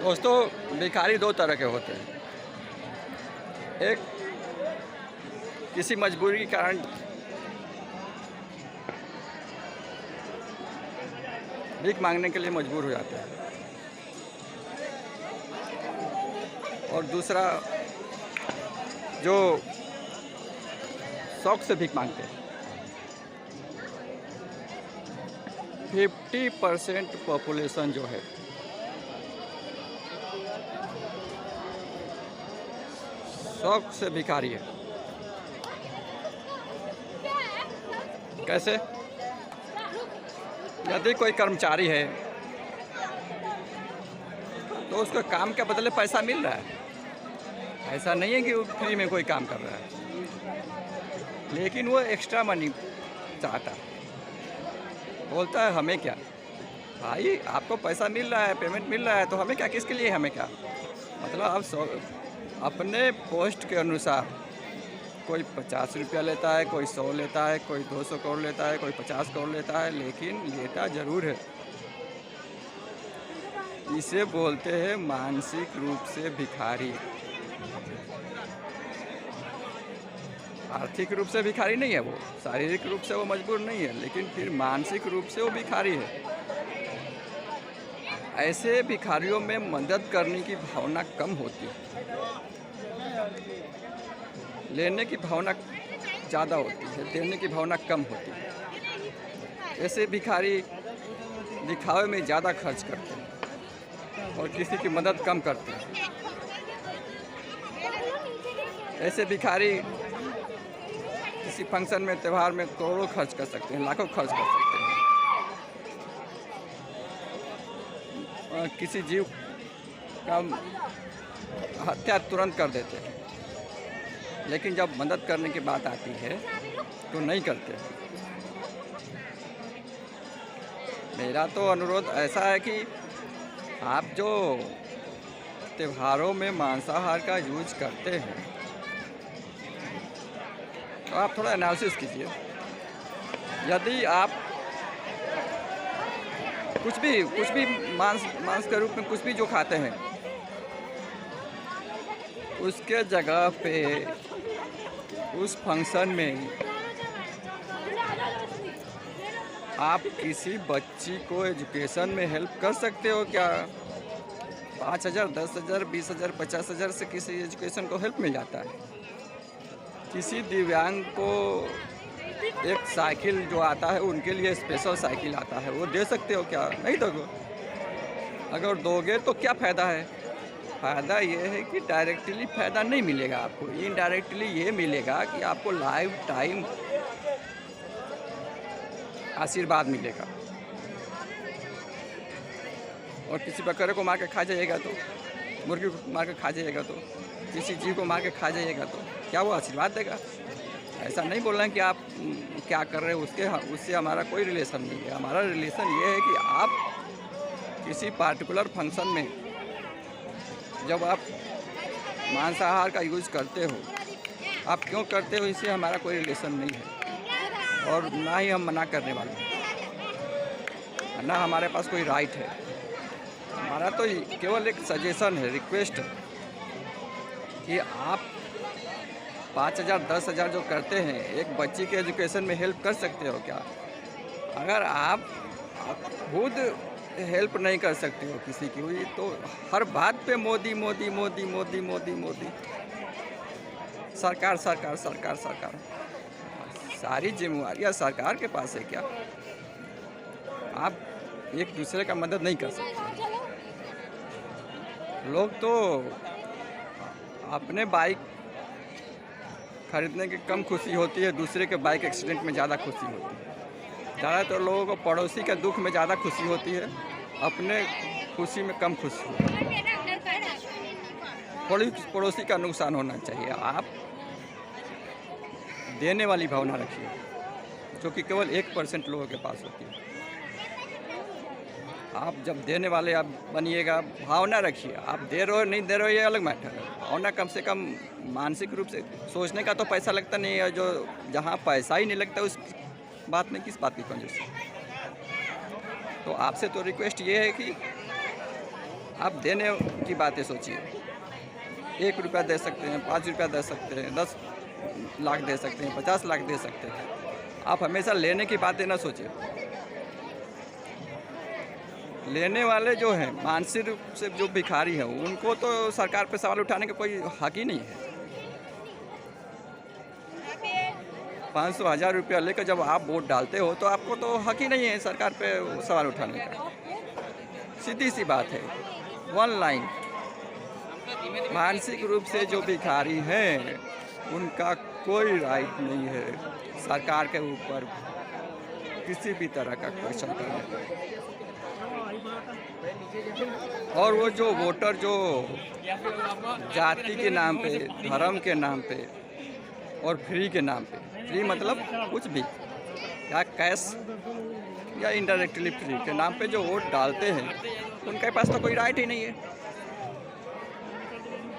दोस्तों, भिखारी दो तरह के होते हैं। एक किसी मजबूरी के कारण भीख मांगने के लिए मजबूर हो जाते हैं, और दूसरा जो शौक से भीख मांगते हैं। 50% पॉपुलेशन जो है शौक से भिखारी है। कैसे? यदि कोई कर्मचारी है तो उसको काम के बदले पैसा मिल रहा है। ऐसा नहीं है कि वो फ्री में कोई काम कर रहा है, लेकिन वो एक्स्ट्रा मनी चाहता है। बोलता है हमें क्या भाई, आपको पैसा मिल रहा है, पेमेंट मिल रहा है, तो हमें क्या, किसके लिए हमें क्या। मतलब अब अपने पोस्ट के अनुसार कोई 50 रुपया लेता है, कोई 100 लेता है, कोई 200 करोड़ लेता है, कोई 50 करोड़ लेता है, लेकिन लेता ज़रूर है। इसे बोलते हैं मानसिक रूप से भिखारी। आर्थिक रूप से भिखारी नहीं है वो, शारीरिक रूप से वो मजबूर नहीं है, लेकिन फिर मानसिक रूप से वो भिखारी है। ऐसे भिखारियों में मदद करने की भावना कम होती है, लेने की भावना ज़्यादा होती है, देने की भावना कम होती है। ऐसे भिखारी दिखावे में ज़्यादा खर्च करते हैं और किसी की मदद कम करते हैं। ऐसे भिखारी किसी फंक्शन में, त्यौहार में करोड़ों खर्च कर सकते हैं, लाखों खर्च कर सकते हैं, और किसी जीव का हत्या तुरंत कर देते हैं। लेकिन जब मदद करने की बात आती है तो नहीं करते। मेरा तो अनुरोध ऐसा है कि आप जो त्योहारों में मांसाहार का यूज करते हैं तो आप थोड़ा एनालिसिस कीजिए। यदि आप कुछ भी मांस के रूप में कुछ भी जो खाते हैं, उसके जगह पे उस फंक्शन में आप किसी बच्ची को एजुकेशन में हेल्प कर सकते हो क्या? 5,000, 10,000, 20,000, 50,000 से किसी एजुकेशन को हेल्प मिल जाता है। किसी दिव्यांग को एक साइकिल जो आता है, उनके लिए स्पेशल साइकिल आता है, वो दे सकते हो क्या? नहीं दोगे। अगर दोगे तो क्या फ़ायदा है? फ़ायदा ये है कि डायरेक्टली फ़ायदा नहीं मिलेगा आपको, इनडायरेक्टली ये मिलेगा कि आपको लाइफ टाइम आशीर्वाद मिलेगा। और किसी बकरे को मार के खा जाइएगा तो, मुर्गी को मार के खा जाइएगा तो, किसी जीव को मार के खा जाइएगा तो क्या वो आशीर्वाद देगा? ऐसा नहीं बोल रहे हैं कि आप क्या कर रहे हो उससे हमारा कोई रिलेशन नहीं है। हमारा रिलेशन ये है कि आप किसी पार्टिकुलर फंक्शन में जब आप मांसाहार का यूज़ करते हो, आप क्यों करते हो, इससे हमारा कोई रिलेशन नहीं है, और ना ही हम मना करने वाले हैं, ना हमारे पास कोई राइट है। हमारा तो केवल एक सजेशन है, रिक्वेस्ट है कि आप 5,000, 10,000 जो करते हैं, एक बच्ची के एजुकेशन में हेल्प कर सकते हो क्या? अगर आप खुद हेल्प नहीं कर सकते हो किसी की हुई, तो हर बात पे मोदी मोदी मोदी मोदी मोदी मोदी, सरकार सरकार सरकार सरकार, सारी जिम्मेवारियाँ सरकार के पास है क्या? आप एक दूसरे का मदद नहीं कर सकते। लोग तो अपने बाइक खरीदने की कम खुशी होती है, दूसरे के बाइक एक्सीडेंट में ज़्यादा खुशी होती है। ज़्यादातर लोगों को पड़ोसी के दुख में ज़्यादा खुशी होती है, अपने खुशी में कम खुशी होती है। पड़ोसी का नुकसान होना चाहिए। आप देने वाली भावना रखिए, जो कि केवल 1% लोगों के पास होती है। आप जब देने वाले आप बनिएगा, भावना रखिए। आप दे रहे हो नहीं दे रहे हो ये अलग मैटर है, भावना कम से कम मानसिक रूप से सोचने का तो पैसा लगता नहीं है। जो जहाँ पैसा ही नहीं लगता उस बात में किस बात की कंजूसी। तो आपसे तो रिक्वेस्ट ये है कि आप देने की बातें सोचिए। 1 रुपया दे सकते हैं, 5 रुपया दे सकते हैं, 10 लाख दे सकते हैं, 50 लाख दे सकते हैं। आप हमेशा लेने की बातें ना सोचिए। लेने वाले जो हैं, मानसिक रूप से जो भिखारी हैं, उनको तो सरकार पे सवाल उठाने का कोई हक ही नहीं है। 500 1000 रुपया लेकर जब आप वोट डालते हो तो आपको तो हक ही नहीं है सरकार पे सवाल उठाने का। सीधी सी बात है, वन लाइन। मानसिक रूप से जो भिखारी हैं उनका कोई राइट नहीं है सरकार के ऊपर किसी भी तरह का क्वेश्चन करने का। और वो जो वोटर जो जाति के नाम पे, धर्म के नाम पे और फ्री के नाम पे, फ्री मतलब कुछ भी, या कैश या इनडायरेक्टली फ्री के नाम पे जो वोट डालते हैं उनके पास तो कोई राइट ही नहीं है।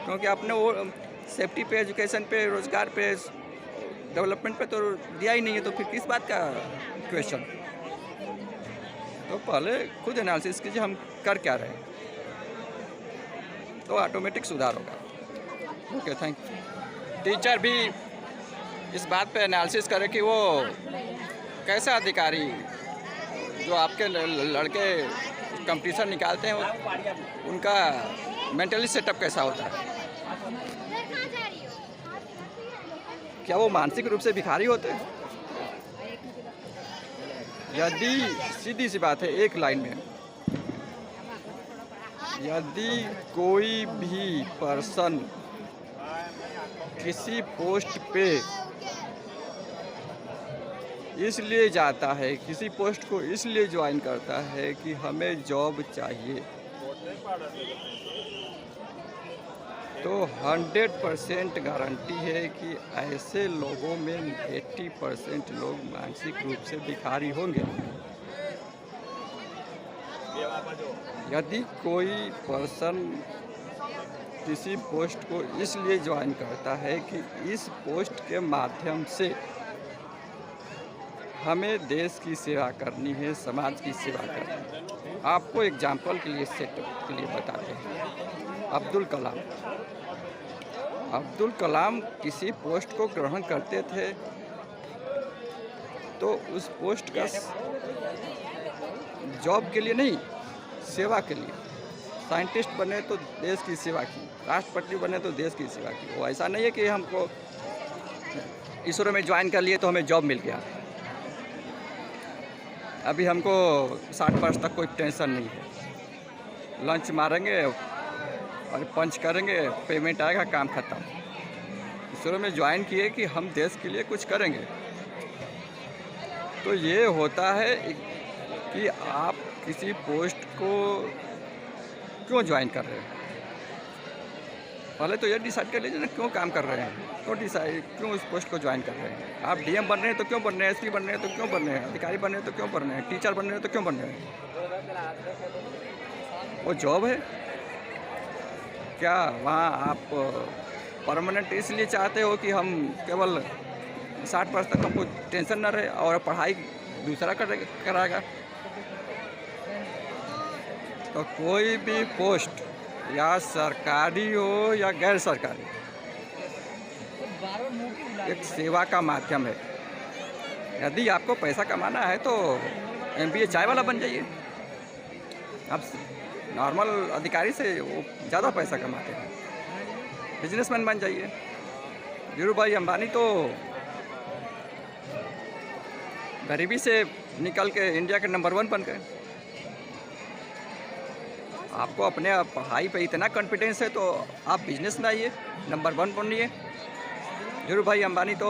क्योंकि आपने वो सेफ्टी पे, एजुकेशन पे, रोजगार पे, डेवलपमेंट पे तो दिया ही नहीं है, तो फिर किस बात का क्वेश्चन। तो पहले खुद एनालिसिस कीजिए हम कर क्या रहे हैं, तो ऑटोमेटिक सुधार होगा। Okay, thank you. टीचर भी इस बात पे एनालिसिस करे कि वो कैसा अधिकारी जो आपके लड़के कंपटीशन निकालते हैं उनका मेंटली सेटअप कैसा होता है। क्या वो मानसिक रूप से भिखारी होते हैं? यदि सीधी सी बात है, एक लाइन में, यदि कोई भी पर्सन किसी पोस्ट पे इसलिए जाता है, किसी पोस्ट को इसलिए ज्वाइन करता है कि हमें जॉब चाहिए, तो 100% गारंटी है कि ऐसे लोगों में 80% लोग मानसिक रूप से भिखारी होंगे। यदि कोई पर्सन किसी पोस्ट को इसलिए ज्वाइन करता है कि इस पोस्ट के माध्यम से हमें देश की सेवा करनी है, समाज की सेवा करनी है। आपको एग्जाम्पल के लिए, सेटअप के लिए बताते हैं। अब्दुल कलाम किसी पोस्ट को ग्रहण करते थे तो उस पोस्ट का जॉब के लिए नहीं, सेवा के लिए। साइंटिस्ट बने तो देश की सेवा की, राष्ट्रपति बने तो देश की सेवा की। वो ऐसा नहीं है कि हमको इसरो में ज्वाइन कर लिए तो हमें जॉब मिल गया। अभी हमको 60 वर्ष तक कोई टेंशन नहीं है, लंच मारेंगे और पंच करेंगे, पेमेंट आएगा, काम खत्म। इसरो में ज्वाइन किए कि हम देश के लिए कुछ करेंगे। तो ये होता है कि आप किसी पोस्ट को क्यों ज्वाइन कर रहे हैं। पहले तो ये डिसाइड कर लीजिए ना, क्यों काम कर रहे हैं, क्यों उस पोस्ट को ज्वाइन कर रहे हैं। आप डीएम बन रहे हैं तो क्यों बन रहे हैं, एसपी बन रहे हैं तो क्यों बन रहे हैं, अधिकारी बन रहे हैं तो क्यों बन रहे हैं, टीचर बन रहे हैं तो क्यों बन रहे हैं। वो जॉब है क्या? वहाँ आप परमानेंट इसलिए चाहते हो कि हम केवल 60 वर्ष तक हमको टेंशन न रहे और पढ़ाई दूसरा कराएगा। तो कोई भी पोस्ट या सरकारी हो या गैर सरकारी, एक सेवा का माध्यम है। यदि आपको पैसा कमाना है तो MBA चाय वाला बन जाइए। आप नॉर्मल अधिकारी से वो ज़्यादा पैसा कमाते हैं, बिजनेसमैन बन जाइए। धीरू भाई अंबानी तो गरीबी से निकल के इंडिया के नंबर 1 बन गए। आपको अपने पढ़ाई पे इतना कॉन्फिडेंस है तो आप बिजनेस में आइए, नंबर 1 बनिए। धीरू भाई अंबानी तो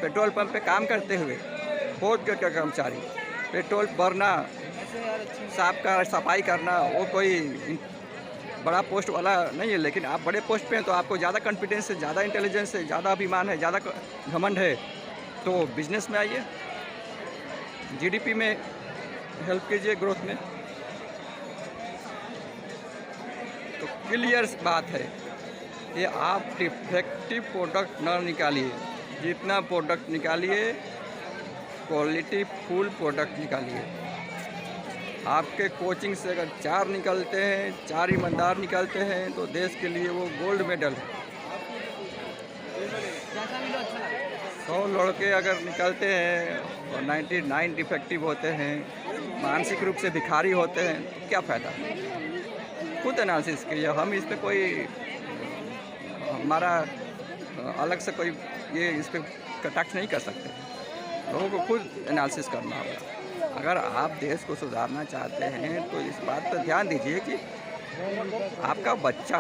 पेट्रोल पंप पे काम करते हुए, फोर्थ ग्रेड का कर्मचारी, पेट्रोल भरना, सफाई करना, वो कोई बड़ा पोस्ट वाला नहीं है। लेकिन आप बड़े पोस्ट पे हैं तो आपको ज़्यादा कॉन्फिडेंस है, ज़्यादा इंटेलिजेंस है, ज़्यादा अभिमान है, ज़्यादा घमंड है, तो बिजनेस में आइए, GDP में हेल्प कीजिए, ग्रोथ में। तो क्लियर बात है कि आप डिफेक्टिव प्रोडक्ट न निकालिए, जितना प्रोडक्ट निकालिए क्वालिटी फुल प्रोडक्ट निकालिए। आपके कोचिंग से अगर 4 निकलते हैं, 4 ईमानदार निकलते हैं तो देश के लिए वो गोल्ड मेडल है। 100 लड़के अगर निकलते हैं और 99 डिफेक्टिव होते हैं, मानसिक रूप से भिखारी होते हैं, तो क्या फ़ायदा? खुद एनालिसिस कीजिए। हम इस पे कोई हमारा अलग से कोई ये इस पे कटाक्ष नहीं कर सकते। लोगों को खुद एनालिसिस करना होगा। अगर आप देश को सुधारना चाहते हैं तो इस बात पर ध्यान दीजिए कि आपका बच्चा,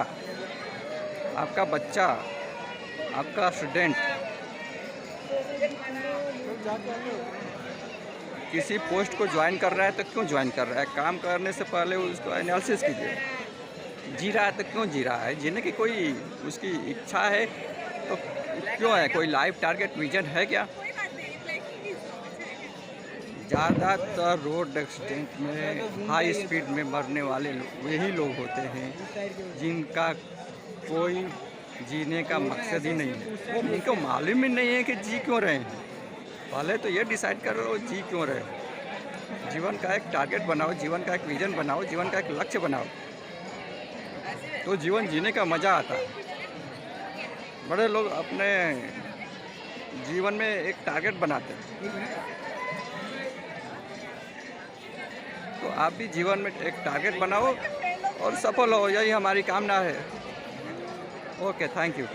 आपका स्टूडेंट किसी पोस्ट को ज्वाइन कर रहा है तो क्यों ज्वाइन कर रहा है? काम करने से पहले उसको एनालिसिस कीजिए। जी रहा है तो क्यों जी रहा है? जीने की कोई उसकी इच्छा है तो क्यों है? कोई लाइफ टारगेट विजन है क्या? ज़्यादातर रोड एक्सीडेंट में हाई स्पीड में मरने वाले लोग वही लोग होते हैं जिनका कोई जीने का मकसद ही नहीं है। उनको मालूम ही नहीं है कि जी क्यों रहे हैं। पहले तो ये डिसाइड करो जी क्यों रहे। जीवन का एक टारगेट बनाओ, जीवन का एक विज़न बनाओ, जीवन का एक लक्ष्य बनाओ, तो जीवन जीने का मज़ा आता है। बड़े लोग अपने जीवन में एक टारगेट बनाते हैं, तो आप भी जीवन में एक टारगेट बनाओ और सफल हो, यही हमारी कामना है। Okay, thank you.